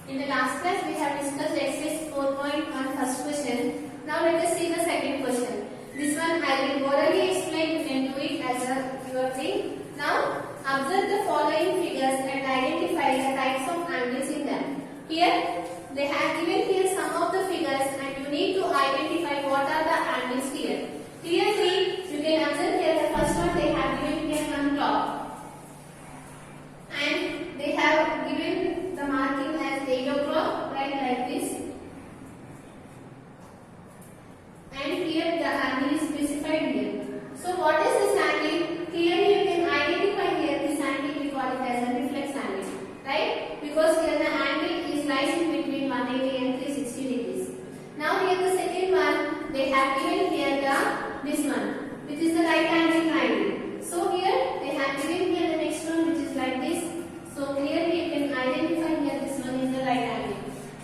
In the last class, we have discussed exercise 4.1 first question. Now let us see the second question. This one I will orally explain. You can do it as your thing. Now observe the following figures and identify the types of angles in them. Here they have given here some of the figures and you need to identify what are the angles here. Clearly, you can observe here the first one they have given here one clock and they have given the marking as 8 o'clock, right, like this. And here the angle is specified here. So what is this angle? Clearly you can identify here this angle, we call it as a reflex angle, right? Because here the angle is lies in between 180 and 360 degrees. Now here the second one, they have given here this one, which is the right angle triangle. So here they have given here the next one, which is like this. So clearly you can identify here this one is the right angle.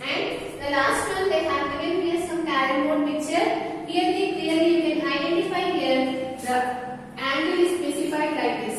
And the last one they have given here some carry mode picture. Here clearly you can identify here the angle is specified like this.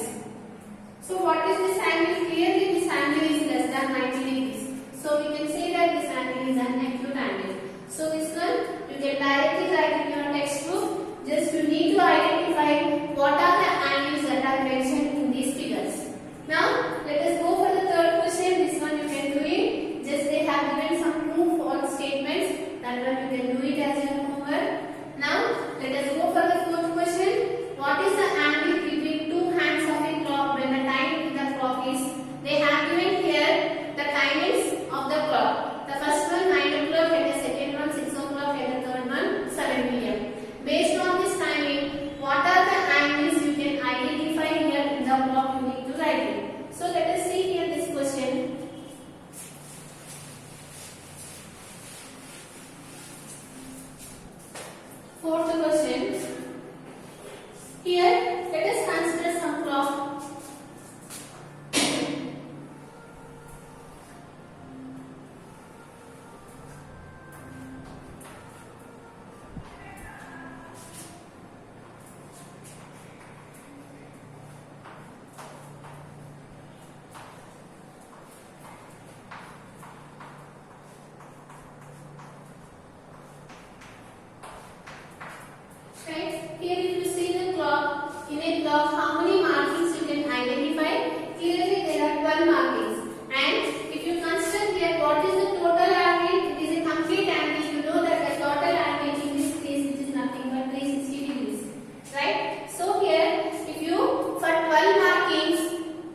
So what is this angle? Clearly this angle is less than 90 degrees. So we can say that this angle is an acute angle. So this one you can directly write in your textbook. Just you need to identify what are the angles that are mentioned in these figures. Now let us go for the third question. This one you can do it. Just they have given some true false statements. That one you can do it as your homework. Now let us go for the fourth question. What is the angle between two hands of a clock when the time in the clock is? They have given here the timings of the clock. The first one 9 o'clock and the second one 6 o'clock and the third one 7 p.m. Based on this timing, what are the angles you can identify here in the block you need to write it. So let us see here this question. Fourth question. Here, let us consider some clock. Right? Here if you see the clock, in a clock how many markings you can identify? Clearly there are 12 markings. And if you consider here what is the total angle, it is a complete angle. You know that the total angle in this case it is nothing but 360 degrees. Right? So here if you for 12 markings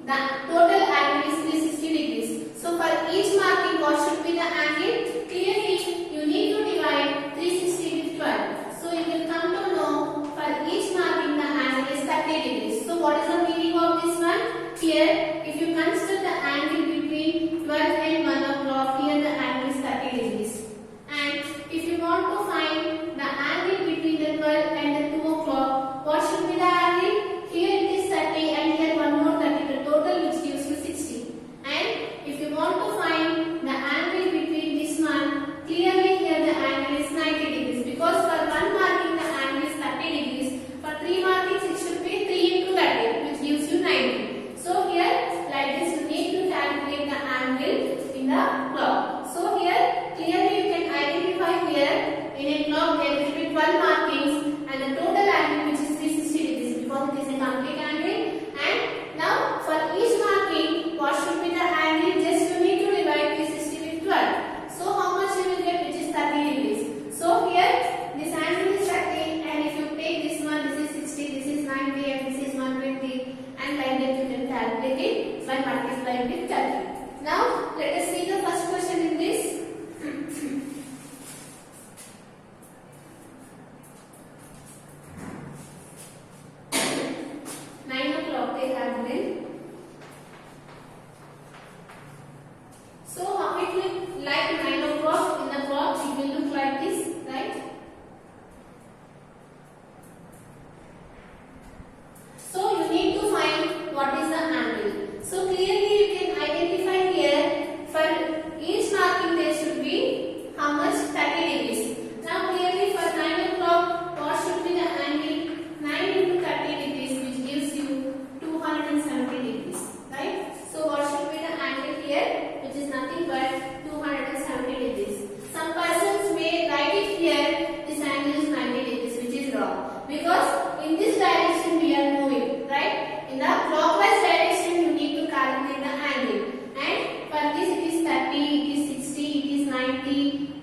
the total angle is 360 degrees. So for each marking what should be the angle? Clearly you need to divide 360 with 12. So you will come to know for each marking the angle is 30 degrees. So what is the meaning of this one? Here if you consider the angle between 12 and 1 o'clock, here the angle is 30 degrees. And if you want to find the angle between the 12 and the 2 o'clock, what should be the angle? Here it is 30 and here one more 30, the total which gives you 60. And if you want to find the angle between this one,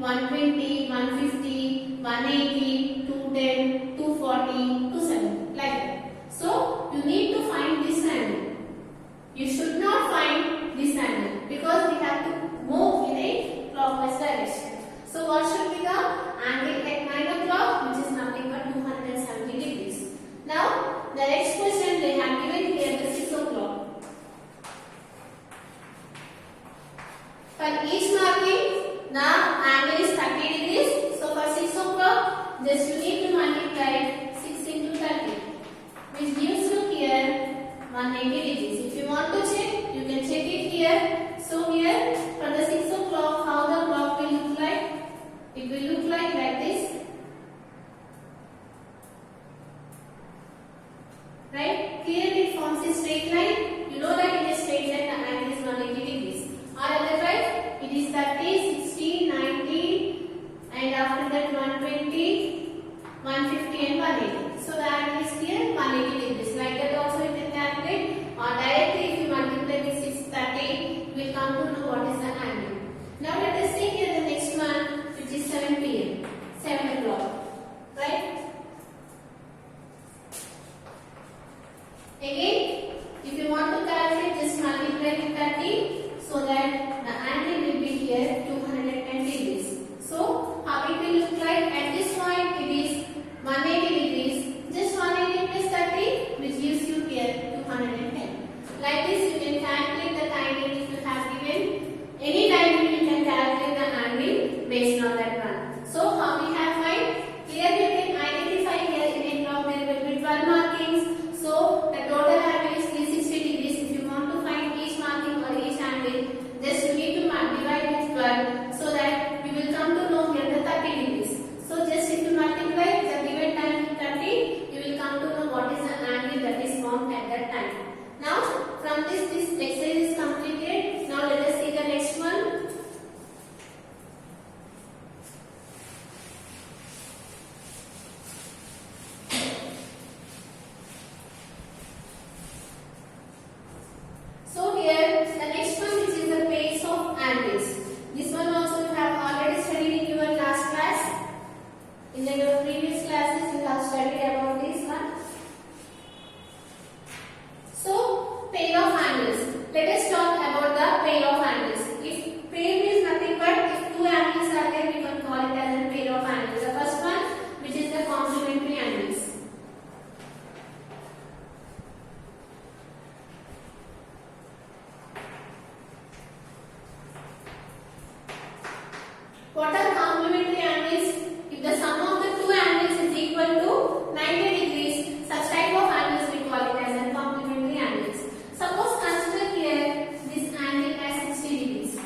120, 150, 180, 210, 240, 270, like that. So you need to find this angle. You should not find this angle because we have to move in a clockwise direction. So what should be the angle at 9 o'clock, which is nothing but 270 degrees. Now the next question they have given here the 6 o'clock. For each marking, the angle is 30 degrees. So for 6 o'clock, just you need to multiply 6 into 30, which gives you here 180 degrees. If you want to check, you can check it here. So here, for the 6 o'clock, how the clock will look like? It will look like this. Right? Here it forms a straight line. You know that in a straight line the angle is 180 degrees. Or otherwise, it is 30, 60, 90, and after that 120, 150 and 180. So the angle is here 180 degrees. Like that also you can calculate. Or directly if you multiply with 630, you will come to know what is the angle. Now let us see here the next one, which is 7 p.m. 7 o'clock. Right? Again, if you want to calculate, just multiply with 30 so that the angle will be here 210 degrees. So how it will look like? At this point it is 180 degrees. Just 180 plus 30, which gives you here 210. Like this you can calculate the timing if you have given any timing, you can calculate the angle based on that one. So how we have find? Here you can identify here in a clock there will be 12 markings. So the total angle is 360 degrees. If you want to find each marking or each angle, just you need to divide with 12 so that you will come to know here the 30 degrees. So just if you multiply the given time with 30, you will come to know what is the angle that is formed at that time. Now from this exercise is completed. Now let us see the next one. So here the next one, which is the pairs of angles. This one also you have already studied in your last class. In your previous classes you have studied about this one. So pair of angles. Let us talk about the pair of angles. If pair is nothing but if two angles are there, we can call it as a pair of angles. The first one, which is the complementary angles. What are complementary angles? If the sum of the two angles is equal to 90 degrees, such type of angles we call it as a complementary angles. Suppose consider here this angle as 60 degrees.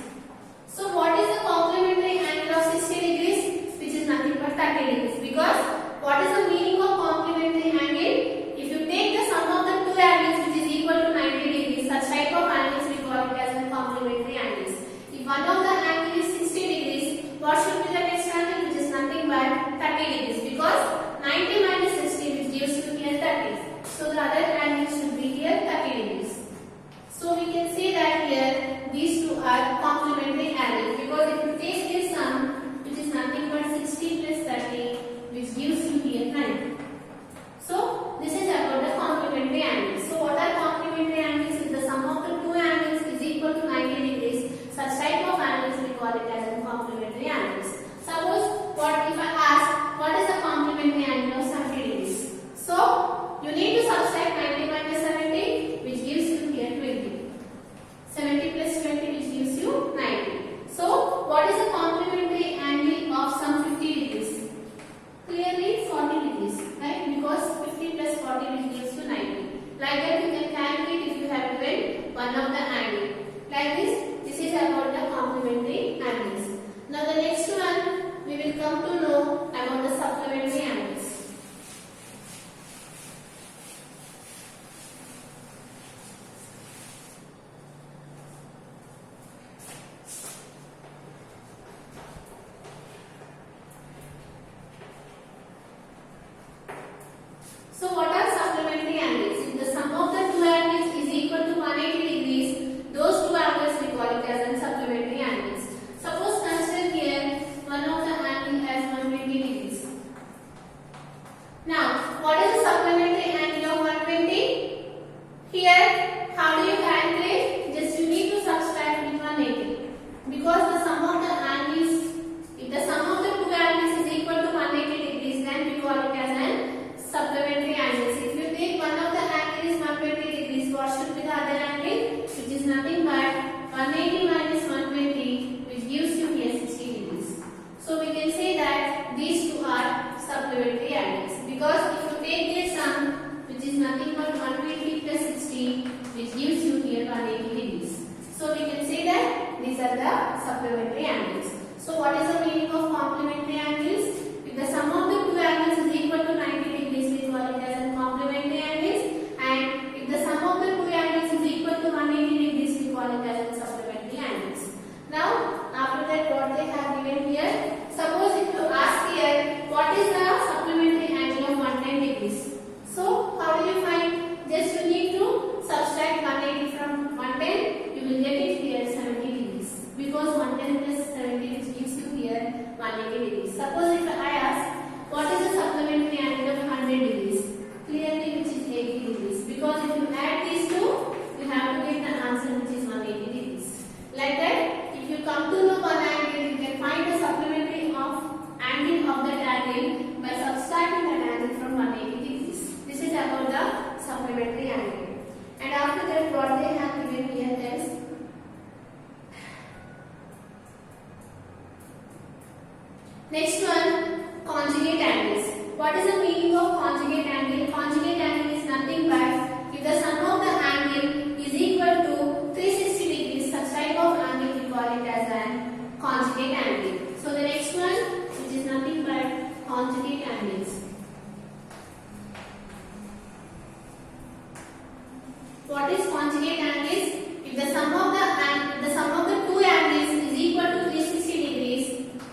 So what is the complementary angle of 60 degrees? Which is nothing but 30 degrees. Because what is the meaning of complementary angle? If you take the sum of the two angles which is equal to 90 degrees, such type of angles we call it as a complementary angles. If one of the angle is 60 degrees, what should be the next angle, which is nothing but 30 degrees, because 90 supplementary angles. So what is the meaning of complementary angles? If the sum of the two angles is equal to 90 degrees, we call it as complementary angles, and if the sum of the two angles is equal to 180 degrees, we call it as supplementary angles. Now after that, what they have given here, suppose if you ask here what is the supplementary angle of 110 degrees. So how do you find? Just you need to subtract 180 from 110, you will get it here 70 degrees, because 110 plus 70 which gives you here 180 degrees. Suppose if I ask what is the supplementary angle of 100 degrees, clearly which is 80 degrees, because if you add these two, you have to get the answer which is 180 degrees. Like that, if you come to know one angle, you can find the supplementary angle of that angle by subtracting that angle from 180 degrees. This is about the supplementary angle. And after that, what they have given here is next one, conjugate angles. What is the meaning of conjugate angle? Conjugate angle is nothing but if the sum of the angle is equal to 360 degrees, such type of angle we call it as an conjugate angle. So the next one, which is nothing but conjugate angles. What is conjugate angles? If the sum of the two angles is equal to 360 degrees,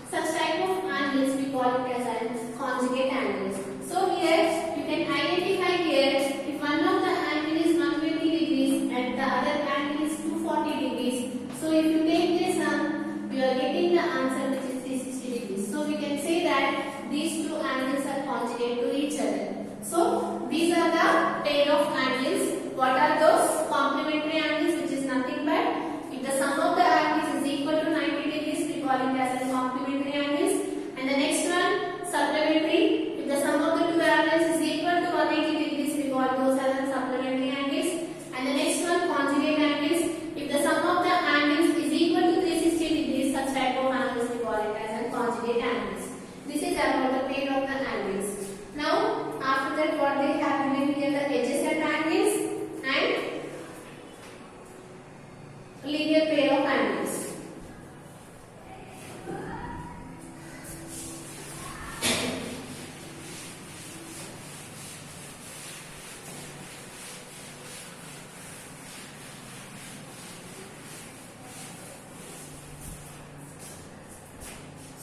such type of angles we call it as conjugate angles. So here you can identify here if one of the angle is 120 degrees and the other angle is 240 degrees. So if you take this sum, you are getting the answer which is 360 degrees. So we can say that these two angles are conjugate to each other. So these are the pair of angles. What are those? Complementary angles, which is nothing but if the sum of the angles is equal to 90 degrees, we call it as complementary angles. And the next one, supplementary, if the sum of the two angles is equal to 180 degrees, we call those as supplementary angles. And the next one, conjugate angles, if the sum of the angles is equal to 360 degrees, such type of angles we call it as conjugate angles. This is about the pair of the angles. Now after that, what they have given here, the adjacent angles and linear pair of angles.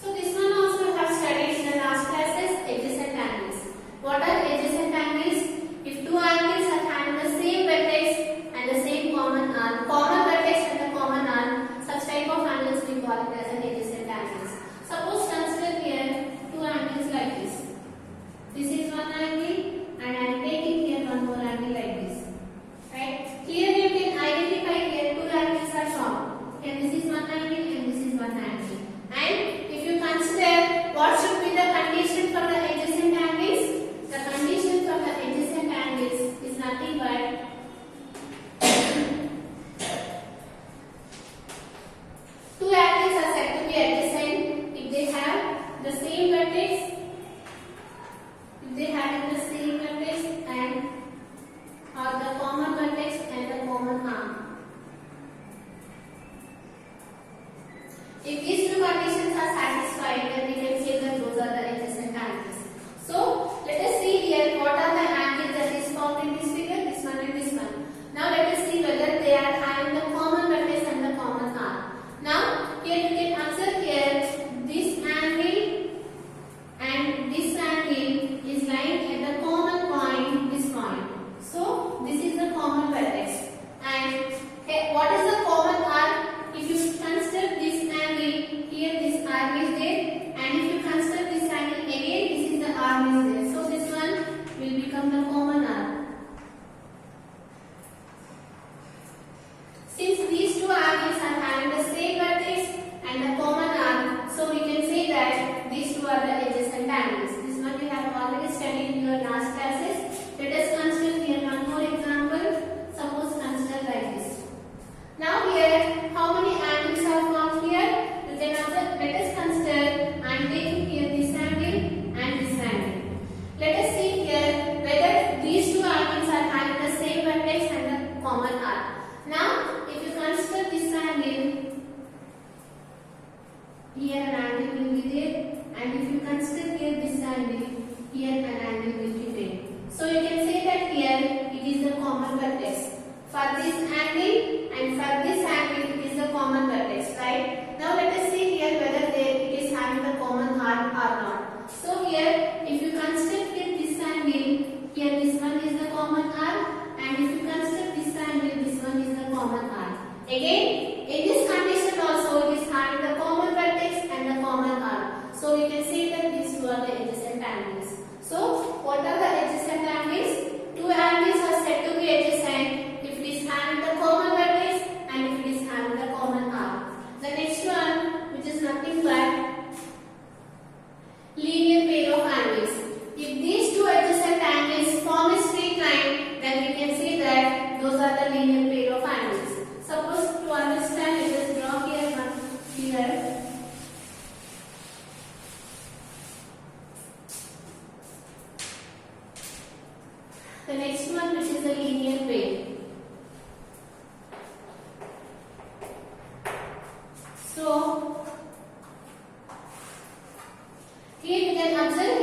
So this one also we have studied in the last classes, adjacent angles. What are adjacent angles? If two angles are having the same vertex and the same common vertex and the common arc, such type of angles we call it as an adjacent angles. Suppose consider here two angles like this. This is one angle and I am taking here one more angle like this. Right? Here you can identify here two angles are shown. Here this is one angle and this is one angle. And if you consider what should be the condition for the adjacent angles, the condition for the adjacent angles is nothing but two angles are said to be adjacent if they have the same vertex, and or the common vertex and the common arc. If these two conditions are satisfied, then we can say that those are the adjacent angles. So let us see here what are the angles that is found in this figure, this one and this one. Now let us see whether they are having the common vertex and the common arc. Now here you can observe here this angle and this angle is lying at the common point, this point. So this is the common vertex. And what is the common arc? If you consider this angle here an angle will be there, and if you consider here this angle, here an angle will be there. So you can say that here it is the common vertex. For this angle and for this angle it is the common vertex, right? Now let us see here whether it is having the common arc or not. So here if you consider here this angle, here this one is the common arc, and if you consider this angle, this one is the common arc. Again, in this condition also it is having the common vertex and the common arc. So we can say that these two are the adjacent angles. So what are the adjacent angles? Two angles are said to be adjacent if it is having the common vertex and if it is having the common arc. The next one, which is nothing but linear pair of angles. If these two adjacent angles form a straight line, then we can say that those are the linear pair of angles. Suppose to understand, let us draw here one here. The next one, which is the linear pair. So here you can observe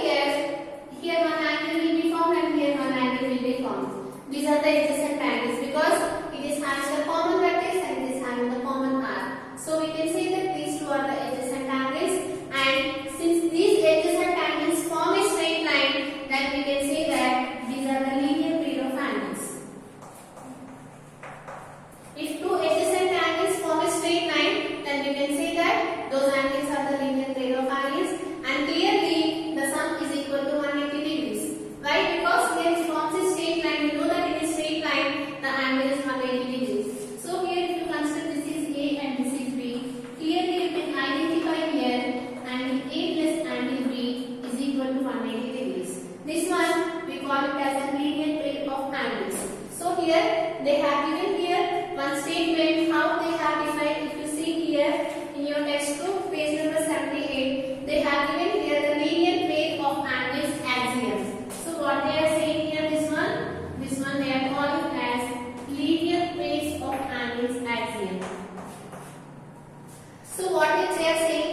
here one angle will be formed and here one angle will be formed. These are the adjacent angles because it is having the common vertex and it is having the common arc. So we can say that these two are the adjacent angles, and since these adjacent angles form a straight line, then we can say that these are the linear pair of angles. If two adjacent angles form a straight line, then we can say that those angles are the linear pair of angles, and clearly the sum is equal to 180 degrees. Why? Because here it forms a straight line. We know that in a straight line the angle is 180 degrees. So here if you consider this is A and this is B, clearly you can identify here angle A plus angle B is equal to 180 degrees. This one we call it as a linear pair of angles. So here they have given here one statement how they have defined. If you see here in your textbook page number 78, they have given here the linear pair of angles axiom. So what they are saying here, this one they are calling as linear pairs of angles axiom. So what is they are saying